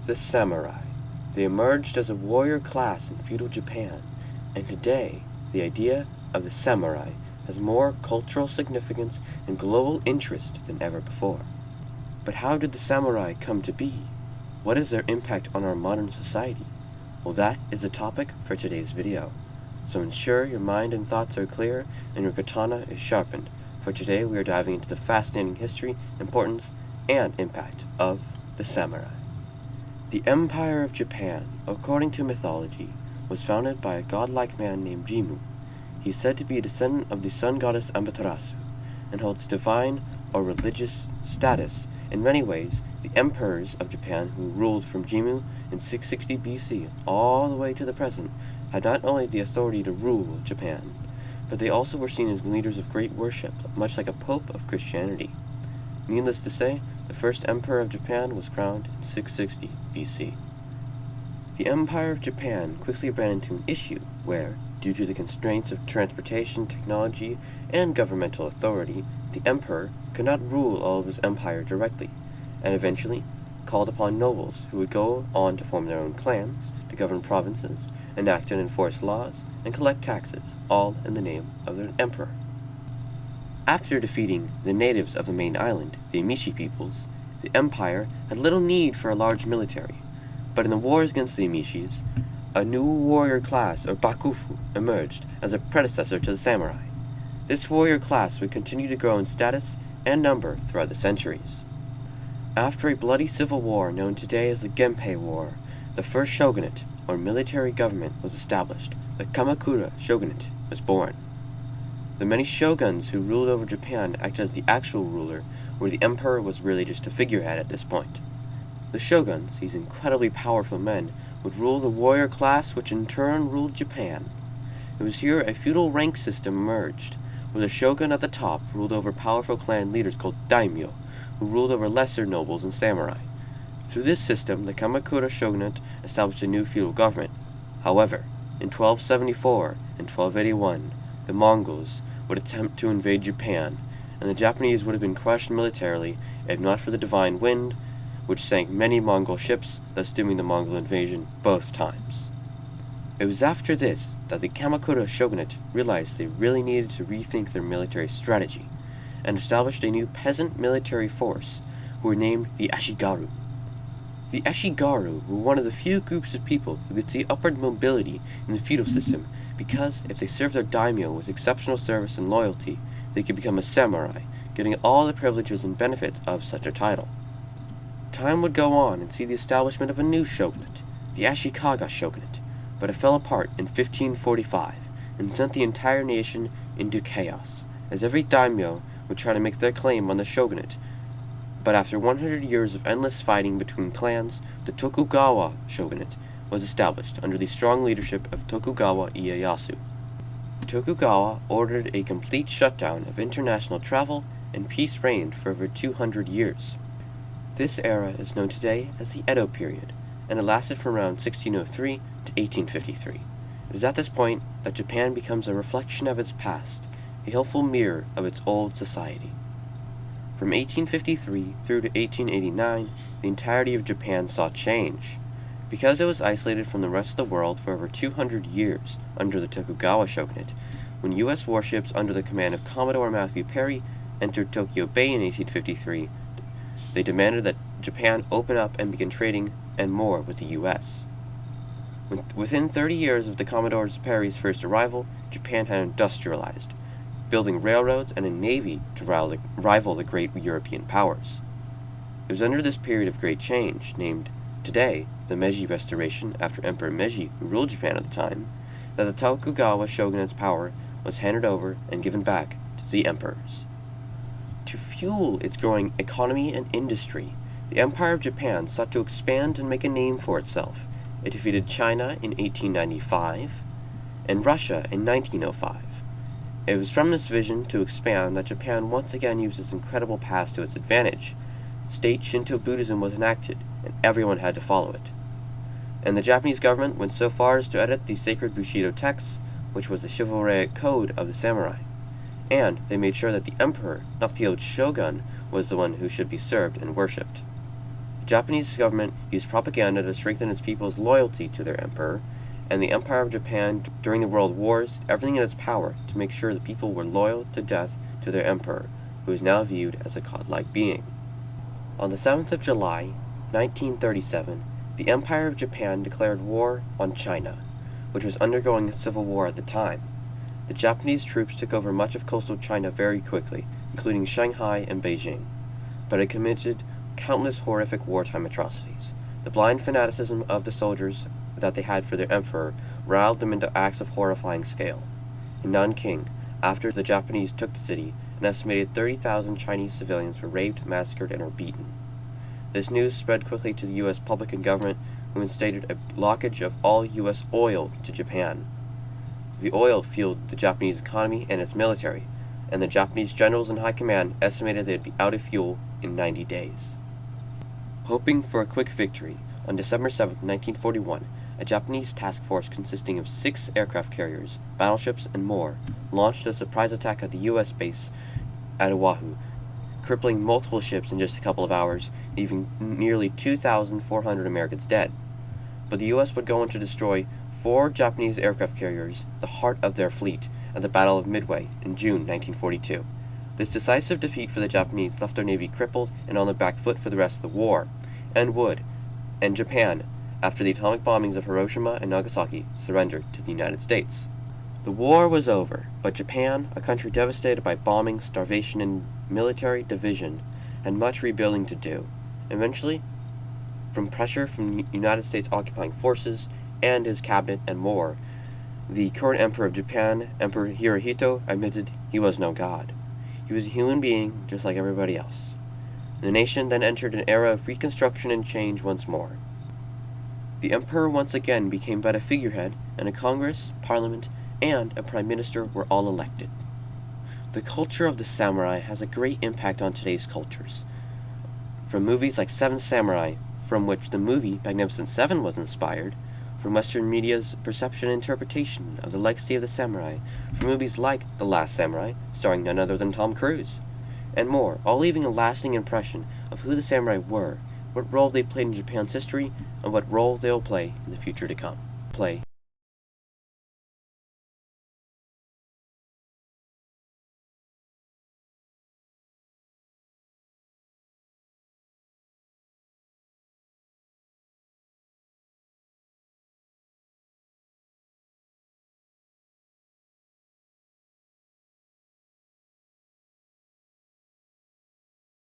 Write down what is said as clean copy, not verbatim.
The samurai. They emerged as a warrior class in feudal Japan, and today the idea of the samurai has more cultural significance and global interest than ever before. But how did the samurai come to be? What is their impact on our modern society? Well, that is the topic for today's video. So ensure your mind and thoughts are clear and your katana is sharpened, for today we are diving into the fascinating history, importance, and impact of the samurai. The Empire of Japan, according to mythology, was founded by a godlike man named Jimmu. He is said to be a descendant of the sun goddess Amaterasu, and holds divine or religious status. In many ways, the emperors of Japan who ruled from Jimmu in 660 BC all the way to the present had not only the authority to rule Japan, but they also were seen as leaders of great worship, much like a pope of Christianity. Needless to say, the first emperor of Japan was crowned in 660 BC. The Empire of Japan quickly ran into an issue where, due to the constraints of transportation, technology, and governmental authority, the emperor could not rule all of his empire directly, and eventually called upon nobles who would go on to form their own clans, to govern provinces, enact and enforce laws, and collect taxes, all in the name of their emperor. After defeating the natives of the main island, the Emishi peoples, the empire had little need for a large military. But in the wars against the Emishis, a new warrior class, or Bakufu, emerged as a predecessor to the samurai. This warrior class would continue to grow in status and number throughout the centuries. After a bloody civil war known today as the Genpei War, the first shogunate, or military government, was established. The Kamakura shogunate was born. The many shoguns who ruled over Japan acted as the actual ruler, where the emperor was really just a figurehead at this point. The shoguns, these incredibly powerful men, would rule the warrior class, which in turn ruled Japan. It was here a feudal rank system emerged, where the shogun at the top ruled over powerful clan leaders called daimyo, who ruled over lesser nobles and samurai. Through this system, the Kamakura shogunate established a new feudal government. However, in 1274 and 1281, the Mongols would attempt to invade Japan, and the Japanese would have been crushed militarily if not for the Divine Wind, which sank many Mongol ships, thus dooming the Mongol invasion both times. It was after this that the Kamakura shogunate realized they really needed to rethink their military strategy, and established a new peasant military force, who were named the Ashigaru. The Ashigaru were one of the few groups of people who could see upward mobility in the feudal system, because if they served their daimyo with exceptional service and loyalty, they could become a samurai, getting all the privileges and benefits of such a title. Time would go on and see the establishment of a new shogunate, the Ashikaga shogunate, but it fell apart in 1545 and sent the entire nation into chaos, as every daimyo would try to make their claim on the shogunate. But after 100 years of endless fighting between clans, the Tokugawa shogunate was established under the strong leadership of Tokugawa Ieyasu. Tokugawa ordered a complete shutdown of international travel, and peace reigned for over 200 years. This era is known today as the Edo period, and it lasted from around 1603 to 1853. It is at this point that Japan becomes a reflection of its past, a helpful mirror of its old society. From 1853 through to 1889, the entirety of Japan saw change. Because it was isolated from the rest of the world for over 200 years under the Tokugawa shogunate, when U.S. warships under the command of Commodore Matthew Perry entered Tokyo Bay in 1853, they demanded that Japan open up and begin trading and more with the U.S. Within 30 years of the Commodore Perry's first arrival, Japan had industrialized, building railroads and a navy to rival the great European powers. It was under this period of great change, named today the Meiji Restoration after Emperor Meiji, who ruled Japan at the time, that the Tokugawa shogunate's power was handed over and given back to the emperors. To fuel its growing economy and industry, the Empire of Japan sought to expand and make a name for itself. It defeated China in 1895 and Russia in 1905. It was from this vision to expand that Japan once again used its incredible past to its advantage. State Shinto Buddhism was enacted, and everyone had to follow it. And the Japanese government went so far as to edit the sacred Bushido texts, which was the chivalric code of the samurai. And they made sure that the emperor, not the old shogun, was the one who should be served and worshipped. The Japanese government used propaganda to strengthen its people's loyalty to their emperor, and the Empire of Japan during the World Wars did everything in its power to make sure the people were loyal to death to their emperor, who is now viewed as a godlike being. On the 7th of July, 1937, the Empire of Japan declared war on China, which was undergoing a civil war at the time. The Japanese troops took over much of coastal China very quickly, including Shanghai and Beijing, but it committed countless horrific wartime atrocities. The blind fanaticism of the soldiers that they had for their emperor riled them into acts of horrifying scale. In Nanking, after the Japanese took the city, an estimated 30,000 Chinese civilians were raped, massacred, and were beaten. This news spread quickly to the U.S. public and government, who instated a blockage of all U.S. oil to Japan. The oil fueled the Japanese economy and its military, and the Japanese generals in high command estimated they'd be out of fuel in 90 days. Hoping for a quick victory, on December 7, 1941, a Japanese task force consisting of 6 aircraft carriers, battleships, and more launched a surprise attack at the U.S. base at Oahu, crippling multiple ships in just a couple of hours, leaving nearly 2,400 Americans dead. But the U.S. would go on to destroy 4 Japanese aircraft carriers, the heart of their fleet, at the Battle of Midway in June 1942. This decisive defeat for the Japanese left their navy crippled and on the back foot for the rest of the war, and Japan, after the atomic bombings of Hiroshima and Nagasaki, surrendered to the United States. The war was over, but Japan, a country devastated by bombing, starvation, and military division, had much rebuilding to do. Eventually, from pressure from United States occupying forces and his cabinet and more, the current emperor of Japan, Emperor Hirohito, admitted he was no god. He was a human being just like everybody else. The nation then entered an era of reconstruction and change once more. The emperor once again became but a figurehead, and a Congress, Parliament, and a Prime Minister were all elected. The culture of the samurai has a great impact on today's cultures. From movies like Seven Samurai, from which the movie Magnificent Seven was inspired, from Western media's perception and interpretation of the legacy of the samurai, from movies like The Last Samurai, starring none other than Tom Cruise, and more, all leaving a lasting impression of who the samurai were, what role they played in Japan's history, and what role they'll play in the future to come.